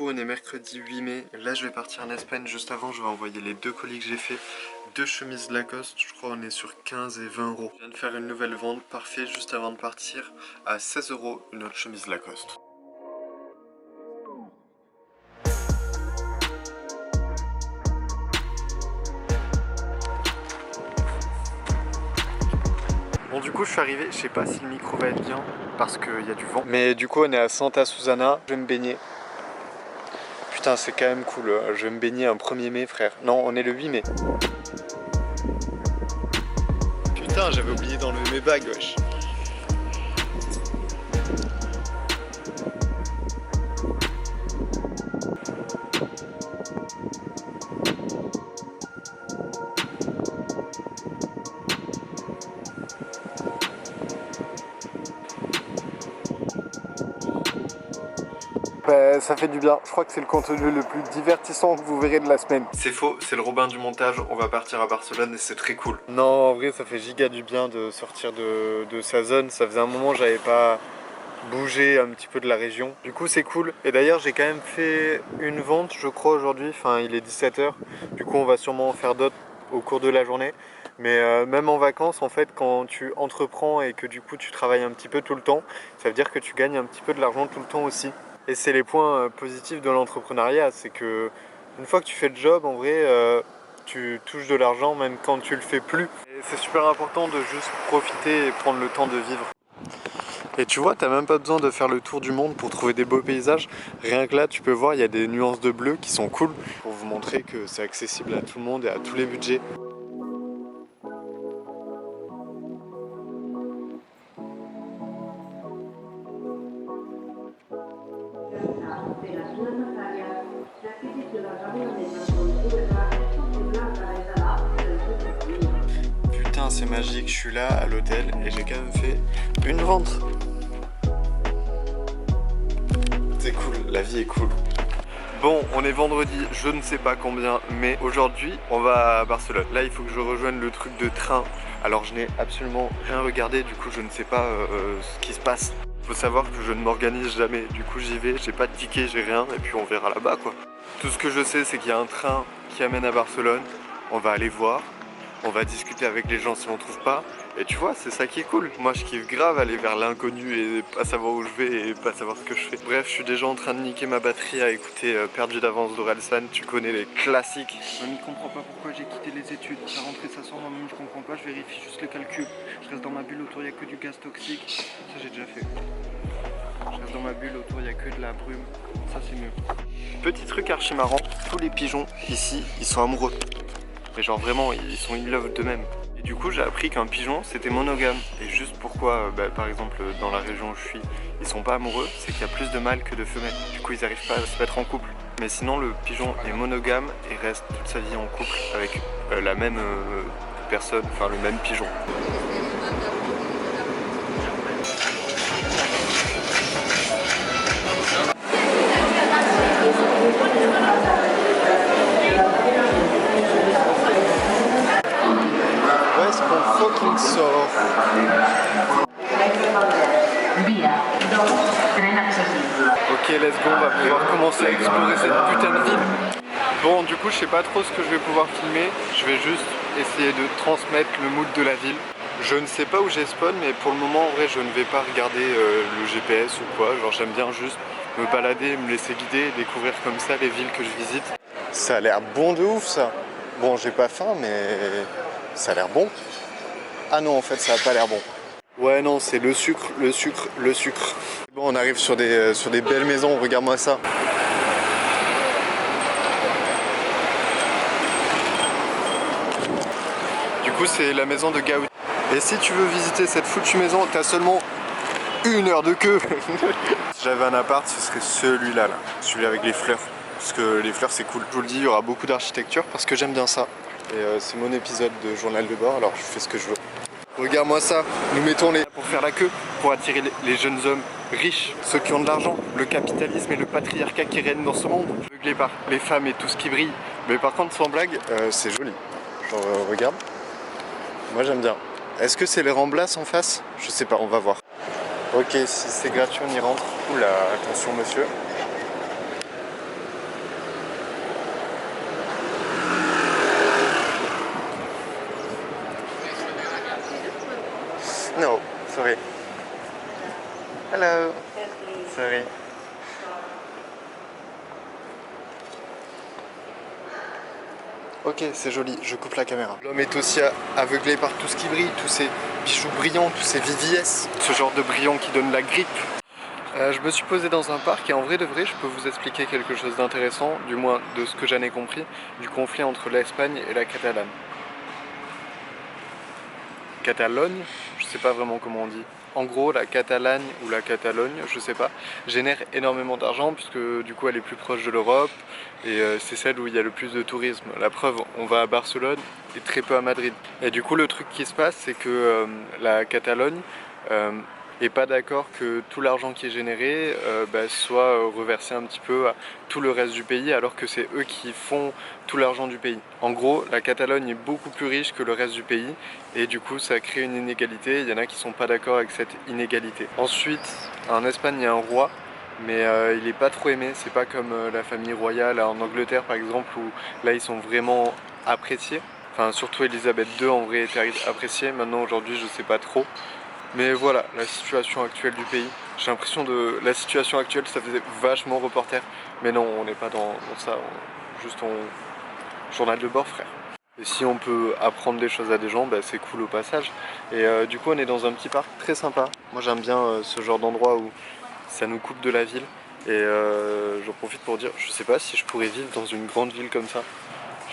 On est mercredi 8 mai, là je vais partir en Espagne. Juste avant je vais envoyer les 2 colis que j'ai fait. 2 chemises Lacoste, je crois on est sur 15 et 20 euros. Je viens de faire une nouvelle vente, parfait, juste avant de partir, à 16 euros une autre chemise Lacoste. Bon du coup je suis arrivé, je sais pas si le micro va être bien parce qu'il y a du vent. Mais du coup on est à Santa Susana, je vais me baigner. Putain c'est quand même cool, je vais me baigner un 1er mai frère. Non on est le 8 mai. Putain j'avais oublié d'enlever mes bagues wesh. Bah, ça fait du bien, je crois que c'est le contenu le plus divertissant que vous verrez de la semaine. C'est faux, c'est le Robin du montage, on va partir à Barcelone et c'est très cool. Non, en vrai ça fait giga du bien de sortir de sa zone, ça faisait un moment que j'avais pas bougé un petit peu de la région. Du coup c'est cool, et d'ailleurs j'ai quand même fait une vente je crois aujourd'hui, enfin il est 17 h, du coup on va sûrement en faire d'autres au cours de la journée. Mais même en vacances en fait quand tu entreprends et que du coup tu travailles un petit peu tout le temps, ça veut dire que tu gagnes un petit peu de l'argent tout le temps aussi. Et c'est les points positifs de l'entrepreneuriat, c'est que une fois que tu fais le job, en vrai, tu touches de l'argent même quand tu le fais plus. Et c'est super important de juste profiter et prendre le temps de vivre. Et tu vois, t'as même pas besoin de faire le tour du monde pour trouver des beaux paysages. Rien que là, tu peux voir, il y a des nuances de bleu qui sont cool pour vous montrer que c'est accessible à tout le monde et à tous les budgets. Putain, c'est magique, je suis là à l'hôtel et j'ai quand même fait une vente. C'est cool, la vie est cool. Bon, on est vendredi, je ne sais pas combien, mais aujourd'hui, on va à Barcelone. Là, il faut que je rejoigne le truc de train. Alors, je n'ai absolument rien regardé, du coup, je ne sais pas ce qui se passe. Faut savoir que je ne m'organise jamais, du coup j'y vais, j'ai pas de ticket, j'ai rien, et puis on verra là-bas quoi. Tout ce que je sais c'est qu'il y a un train qui amène à Barcelone, on va aller voir, on va discuter avec les gens si on trouve pas, et tu vois c'est ça qui est cool. Moi je kiffe grave aller vers l'inconnu et pas savoir où je vais et pas savoir ce que je fais. Bref je suis déjà en train de niquer ma batterie à écouter Perdu d'avance d'Orelsan, tu connais les classiques. Je ne comprends pas pourquoi j'ai quitté les études, la rentrée ça sort moi-même, je comprends pas, je vérifie juste le calcul. Je reste dans ma bulle, autour il n'y a que du gaz toxique, ça j'ai déjà fait. Je reste dans ma bulle, autour il n'y a que de la brume, ça c'est mieux. Petit truc archi marrant, tous les pigeons ici ils sont amoureux. Mais genre vraiment ils sont in love d'eux-mêmes. Et du coup j'ai appris qu'un pigeon c'était monogame. Et juste pourquoi par exemple dans la région où je suis ils sont pas amoureux, c'est qu'il y a plus de mâles que de femelles. Du coup ils n'arrivent pas à se mettre en couple. Mais sinon le pigeon est monogame et reste toute sa vie en couple avec la même personne, enfin le même pigeon. Où est-ce qu'on fucking sort? Ok, let's go, on va pouvoir commencer à explorer cette putain de ville. Bon, du coup, je sais pas trop ce que je vais pouvoir filmer. Je vais juste essayer de transmettre le mood de la ville. Je ne sais pas où j'ai spawn, mais pour le moment, en vrai, je ne vais pas regarder le GPS ou quoi. Genre, j'aime bien juste me balader, me laisser guider et découvrir comme ça les villes que je visite. Ça a l'air bon de ouf, ça. Bon, j'ai pas faim, mais ça a l'air bon. Ah non, en fait, ça a pas l'air bon. Ouais, non, c'est le sucre, le sucre, le sucre. Bon, on arrive sur des belles maisons, regarde-moi ça. Du coup, c'est la maison de Gaudi. Et si tu veux visiter cette foutue maison, t'as seulement 1 heure de queue. Si j'avais un appart, ce serait celui-là, là. Celui avec les fleurs. Parce que les fleurs, c'est cool. Je vous le dis, il y aura beaucoup d'architecture parce que j'aime bien ça. Et c'est mon épisode de journal de bord, alors je fais ce que je veux. Regarde-moi ça, nous mettons les pour faire la queue, pour attirer les jeunes hommes riches, ceux qui ont de l'argent, le capitalisme et le patriarcat qui règnent dans ce monde, aveuglés par les femmes et tout ce qui brille. Mais par contre, sans blague, c'est joli. Genre, regarde. Moi j'aime bien. Est-ce que c'est les Ramblas en face? Je sais pas, on va voir. Ok, si c'est gratuit, on y rentre. Oula, attention monsieur. Ok, c'est joli, je coupe la caméra. L'homme est aussi aveuglé par tout ce qui brille, tous ces bijoux brillants, tous ces VVS, ce genre de brillant qui donne la grippe. Je me suis posé dans un parc et en vrai de vrai, je peux vous expliquer quelque chose d'intéressant, du moins de ce que j'en ai compris, du conflit entre l'Espagne et la Catalogne. Catalogne, je sais pas vraiment comment on dit. En gros, la Catalogne ou la Catalogne, je sais pas, génère énormément d'argent puisque du coup elle est plus proche de l'Europe et c'est celle où il y a le plus de tourisme. La preuve, on va à Barcelone et très peu à Madrid. Et du coup, le truc qui se passe, c'est que la Catalogne est pas d'accord que tout l'argent qui est généré soit reversé un petit peu à tout le reste du pays alors que c'est eux qui font tout l'argent du pays. En gros, la Catalogne est beaucoup plus riche que le reste du pays et du coup ça crée une inégalité, il y en a qui sont pas d'accord avec cette inégalité. Ensuite, en Espagne il y a un roi, mais il est pas trop aimé, c'est pas comme la famille royale en Angleterre par exemple où là ils sont vraiment appréciés. Enfin surtout Elisabeth II en vrai était appréciée, maintenant aujourd'hui je sais pas trop. Mais voilà, la situation actuelle du pays. J'ai l'impression de... La situation actuelle, ça faisait vachement reporter. Mais non, on n'est pas dans ça. Juste en journal de bord, frère. Et si on peut apprendre des choses à des gens, bah, c'est cool au passage. Et du coup, on est dans un petit parc très sympa. Moi, j'aime bien ce genre d'endroit où ça nous coupe de la ville. Et j'en profite pour dire, je sais pas si je pourrais vivre dans une grande ville comme ça.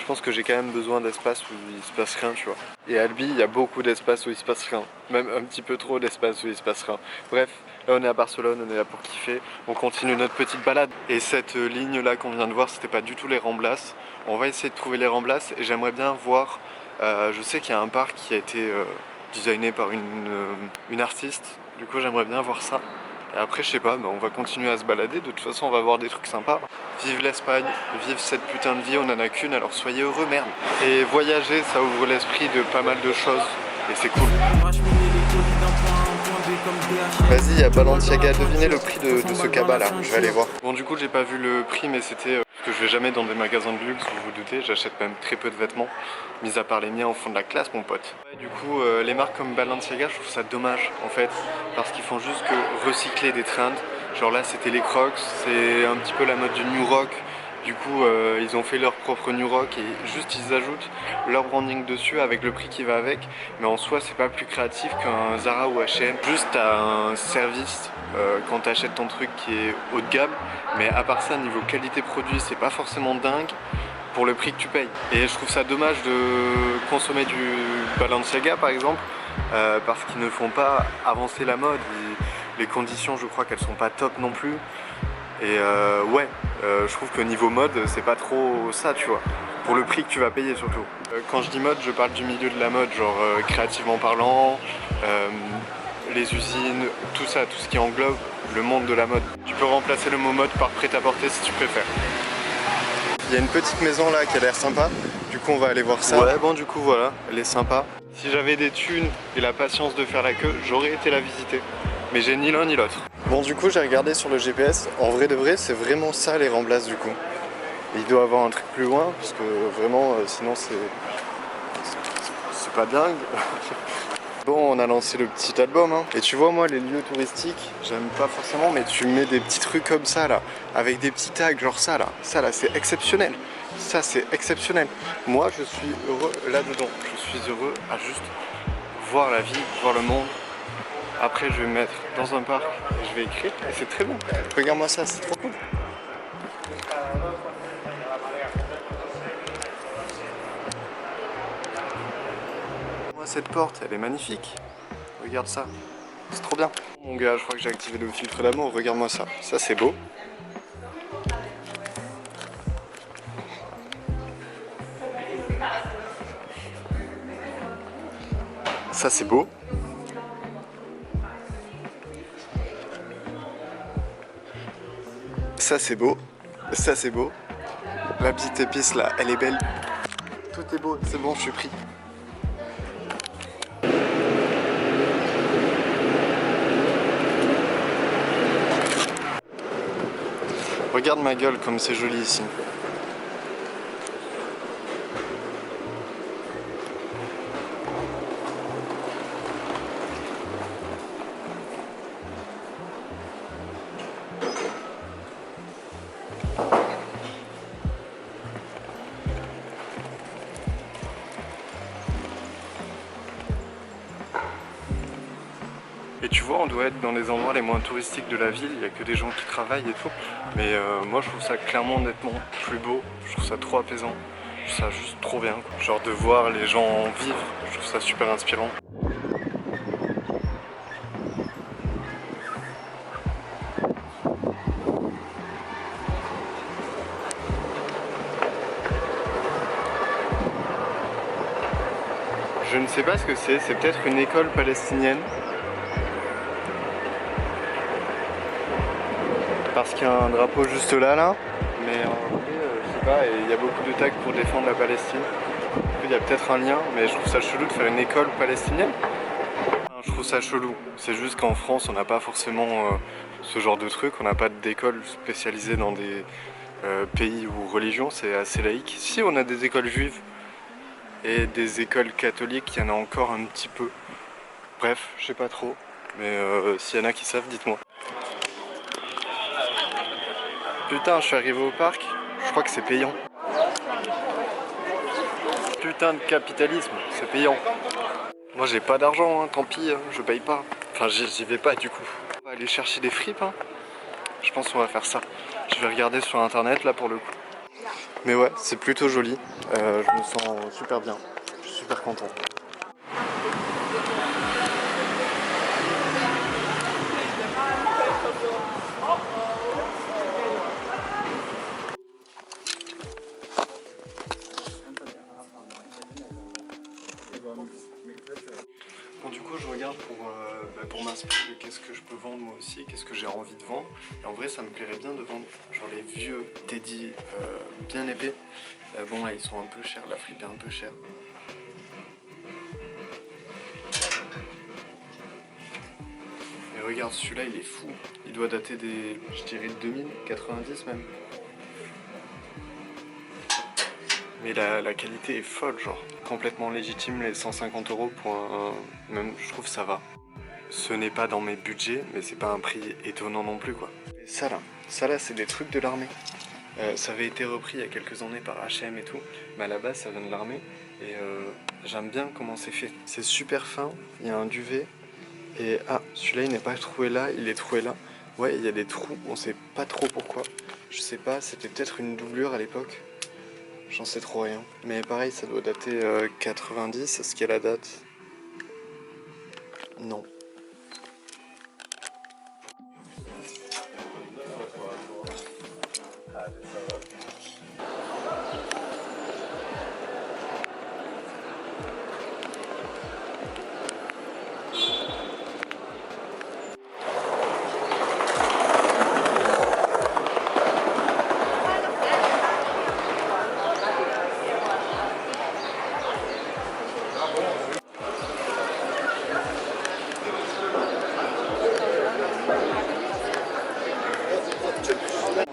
Je pense que j'ai quand même besoin d'espace où il se passe rien, tu vois. Et à Albi, il y a beaucoup d'espace où il se passe rien. Même un petit peu trop d'espace où il se passe rien. Bref, là on est à Barcelone, on est là pour kiffer. On continue notre petite balade. Et cette ligne là qu'on vient de voir, c'était pas du tout les Ramblas. On va essayer de trouver les Ramblas et j'aimerais bien voir... je sais qu'il y a un parc qui a été designé par une artiste. Du coup j'aimerais bien voir ça. Et après, je sais pas, mais on va continuer à se balader. De toute façon, on va voir des trucs sympas. Vive l'Espagne, vive cette putain de vie, on en a qu'une, alors soyez heureux, merde. Et voyager, ça ouvre l'esprit de pas mal de choses. Et c'est cool. Vas-y, il y a Balenciaga. Devinez le prix de ce cabas là. Je vais aller voir. Bon, du coup, j'ai pas vu le prix, mais c'était... parce que je vais jamais dans des magasins de luxe, vous vous doutez. J'achète même très peu de vêtements, mis à part les miens au fond de la classe, mon pote. Ouais, du coup, les marques comme Balenciaga, je trouve ça dommage, en fait. Parce qu'ils font juste que recycler des trends. Genre là, c'était les Crocs. C'est un petit peu la mode du New Rock. Du coup, ils ont fait leur propre New Rock et juste ils ajoutent leur branding dessus avec le prix qui va avec. Mais en soi, c'est pas plus créatif qu'un Zara ou H&M. Juste t'as un service quand t'achètes ton truc qui est haut de gamme. Mais à part ça, niveau qualité produit, c'est pas forcément dingue pour le prix que tu payes. Et je trouve ça dommage de consommer du Balenciaga par exemple parce qu'ils ne font pas avancer la mode. Les conditions, je crois qu'elles sont pas top non plus. Et ouais, je trouve que niveau mode, c'est pas trop ça, tu vois. Pour le prix que tu vas payer surtout. Quand je dis mode, je parle du milieu de la mode, genre créativement parlant, les usines, tout ça, tout ce qui englobe le monde de la mode. Tu peux remplacer le mot mode par prêt-à-porter si tu préfères. Il y a une petite maison là qui a l'air sympa, du coup on va aller voir ça. Ouais, bon du coup voilà, elle est sympa. Si j'avais des thunes et la patience de faire la queue, j'aurais été la visiter. Mais j'ai ni l'un ni l'autre. Bon du coup j'ai regardé sur le GPS, en vrai de vrai c'est vraiment ça les Ramblas du coup. Et il doit avoir un truc plus loin parce que vraiment sinon c'est pas dingue. Bon on a lancé le petit album hein. Et tu vois moi les lieux touristiques j'aime pas forcément, mais tu mets des petits trucs comme ça là, avec des petits tags genre ça là c'est exceptionnel. Ça c'est exceptionnel. Moi je suis heureux là-dedans, je suis heureux à juste voir la vie, voir le monde. Après je vais me mettre dans un parc et je vais écrire et c'est très bon. Regarde-moi ça, c'est trop cool. Moi cette porte, elle est magnifique. Regarde ça, c'est trop bien. Mon gars, je crois que j'ai activé le filtre d'amour, regarde-moi ça. Ça c'est beau. Ça c'est beau. Ça c'est beau, ça c'est beau. La petite épice là, elle est belle. Tout est beau, c'est bon, je suis pris. Regarde ma gueule comme c'est joli ici. tu vois, on doit être dans les endroits les moins touristiques de la ville, il n'y a que des gens qui travaillent et tout. Mais moi je trouve ça clairement nettement plus beau, je trouve ça trop apaisant, je trouve ça juste trop bien, quoi. Genre de voir les gens vivre, je trouve ça super inspirant. Je ne sais pas ce que c'est peut-être une école palestinienne. Parce qu'il y a un drapeau juste là. Mais en vrai, je sais pas, et il y a beaucoup de tags pour défendre la Palestine. Il y a peut-être un lien, mais je trouve ça chelou de faire une école palestinienne. Je trouve ça chelou. C'est juste qu'en France, on n'a pas forcément ce genre de truc. On n'a pas d'école spécialisée dans des pays ou religions. C'est assez laïque. Si, on a des écoles juives et des écoles catholiques, il y en a encore un petit peu. Bref, je sais pas trop. Mais s'il y en a qui savent, dites-moi. Putain, je suis arrivé au parc. Je crois que c'est payant. Putain de capitalisme, c'est payant. Moi j'ai pas d'argent, hein, tant pis, hein, je paye pas. Enfin j'y vais pas du coup. On va aller chercher des fripes, hein. Je pense qu'on va faire ça. Je vais regarder sur internet là pour le coup. Mais ouais, c'est plutôt joli. Je me sens super bien. Je suis super content. Bon, du coup je regarde pour m'inspirer de qu'est-ce que je peux vendre moi aussi, qu'est-ce que j'ai envie de vendre. Et en vrai ça me plairait bien de vendre genre les vieux Teddy bien épais. Bon là ils sont un peu chers, la fripe est un peu chère. Et regarde celui-là il est fou, il doit dater des, je dirais 2090 même. Mais la qualité est folle, genre complètement légitime, les 150 € pour un... Même je trouve ça va. Ce n'est pas dans mes budgets, mais c'est pas un prix étonnant non plus quoi. Et ça là c'est des trucs de l'armée. Ça avait été repris il y a quelques années par H&M et tout, mais à la base ça vient de l'armée et j'aime bien comment c'est fait. C'est super fin, il y a un duvet et celui-là il n'est pas troué là, il est troué là. Ouais, il y a des trous, on sait pas trop pourquoi. Je sais pas, c'était peut-être une doublure à l'époque. J'en sais trop rien. Mais pareil, ça doit dater 90. Est-ce qu'il y a la date? Non.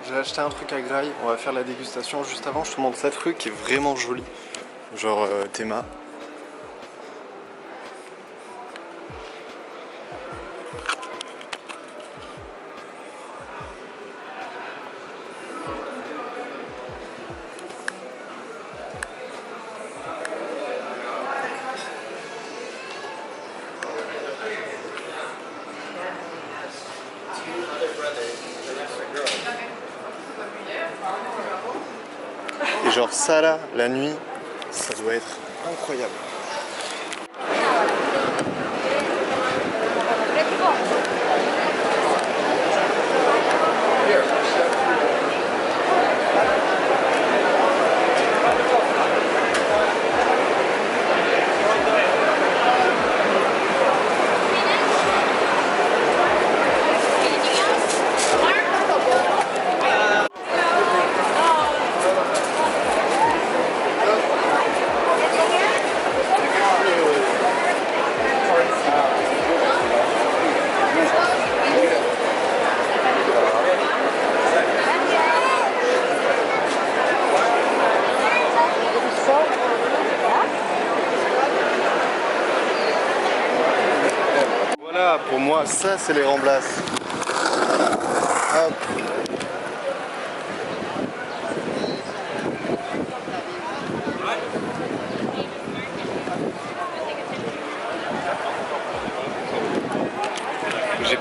J'ai acheté un truc à Graille, on va faire la dégustation juste avant. Je te montre cette rue qui est vraiment jolie. Genre Théma. Et genre ça là, la nuit, ça doit être incroyable. Voilà, pour moi, ça c'est les Ramblas. Hop.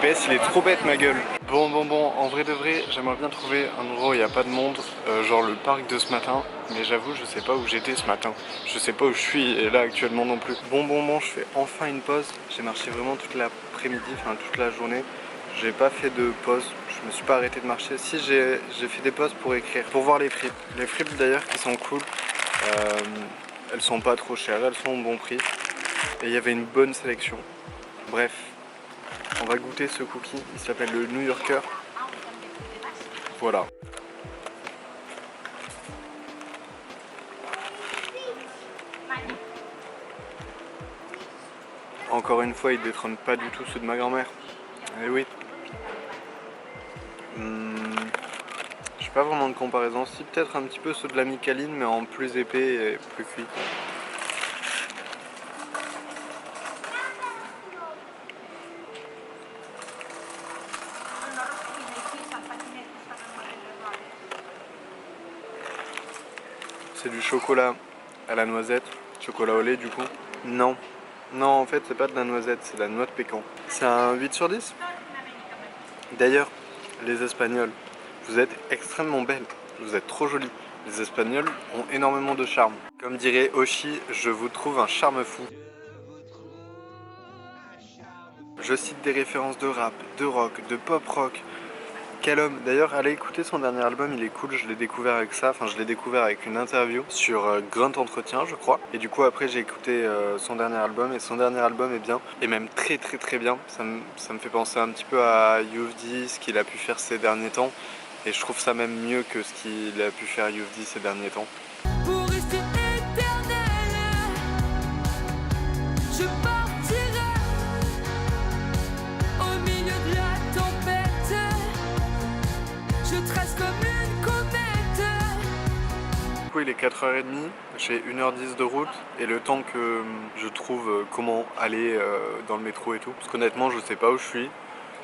FPS il est trop bête ma gueule. Bon, en vrai de vrai, j'aimerais bien trouver un endroit où il n'y a pas de monde, genre le parc de ce matin. Mais j'avoue, je sais pas où j'étais ce matin. Je sais pas où je suis et là actuellement non plus. Bon, je fais enfin une pause. J'ai marché vraiment toute l'après-midi, enfin toute la journée. J'ai pas fait de pause, je me suis pas arrêté de marcher. Si, j'ai fait des pauses pour écrire, pour voir les fripes. Les fripes d'ailleurs qui sont cool. Elles sont pas trop chères, elles sont au bon prix. Et il y avait une bonne sélection. Bref, on va goûter ce cookie. Il s'appelle le New Yorker. Voilà. Encore une fois, il détrône pas du tout ceux de ma grand-mère. Eh oui. J'ai pas vraiment de comparaison. Si, peut-être un petit peu ceux de la Micaline, mais en plus épais et plus cuit. C'est du chocolat à la noisette, chocolat au lait du coup. Non, en fait c'est pas de la noisette, c'est de la noix de pécan. C'est un 8 sur 10. D'ailleurs, les Espagnols, vous êtes extrêmement belles, vous êtes trop jolies. Les Espagnols ont énormément de charme. Comme dirait Oshi, je vous trouve un charme fou. Je cite des références de rap, de rock, de pop rock. Quel homme. D'ailleurs, allez écouter son dernier album, il est cool, je l'ai découvert avec ça, enfin je l'ai découvert avec une interview sur Grunt Entretien je crois. Et du coup après j'ai écouté son dernier album et son dernier album est bien, et même très bien. Ça me fait penser un petit peu à Youvdi, ce qu'il a pu faire ces derniers temps. Et je trouve ça même mieux que ce qu'il a pu faire Youvdi ces derniers temps. Pour rester éternel, je partirai au milieu de la tempête. Je trace comme une comète. Du coup il est 4h30, j'ai 1h10 de route et le temps que je trouve comment aller dans le métro et tout. Parce qu'honnêtement je sais pas où je suis.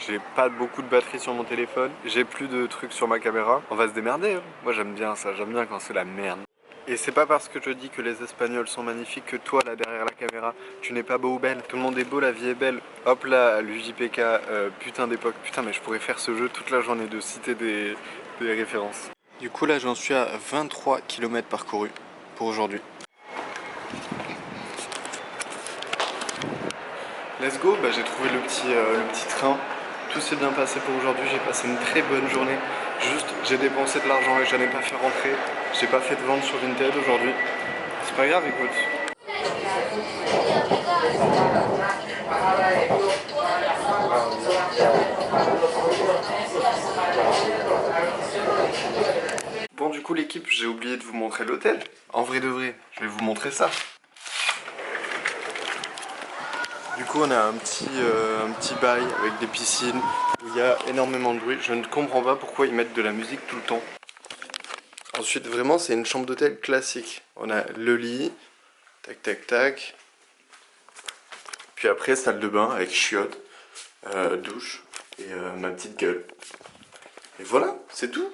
J'ai pas beaucoup de batterie sur mon téléphone, j'ai plus de trucs sur ma caméra. On va se démerder, hein. Moi j'aime bien ça, j'aime bien quand c'est la merde. Et c'est pas parce que je dis que les Espagnols sont magnifiques que toi là derrière la caméra, tu n'es pas beau ou belle. Tout le monde est beau, la vie est belle. Hop là, l'UJPK, putain d'époque. Putain mais je pourrais faire ce jeu toute la journée de citer des références. Du coup là j'en suis à 23 km parcourus pour aujourd'hui. Let's go, bah, j'ai trouvé le petit train. Tout s'est bien passé pour aujourd'hui, j'ai passé une très bonne journée. Juste, j'ai dépensé de l'argent et je n'ai pas fait rentrer. J'ai pas fait de vente sur Vinted aujourd'hui. C'est pas grave, écoute. Bon, du coup, l'équipe, j'ai oublié de vous montrer l'hôtel. En vrai de vrai, je vais vous montrer ça. Du coup on a un petit bail avec des piscines où il y a énormément de bruit. Je ne comprends pas pourquoi ils mettent de la musique tout le temps. Ensuite vraiment c'est une chambre d'hôtel classique. On a le lit, tac. Puis après salle de bain avec chiottes, douche et ma petite gueule. Et voilà, c'est tout.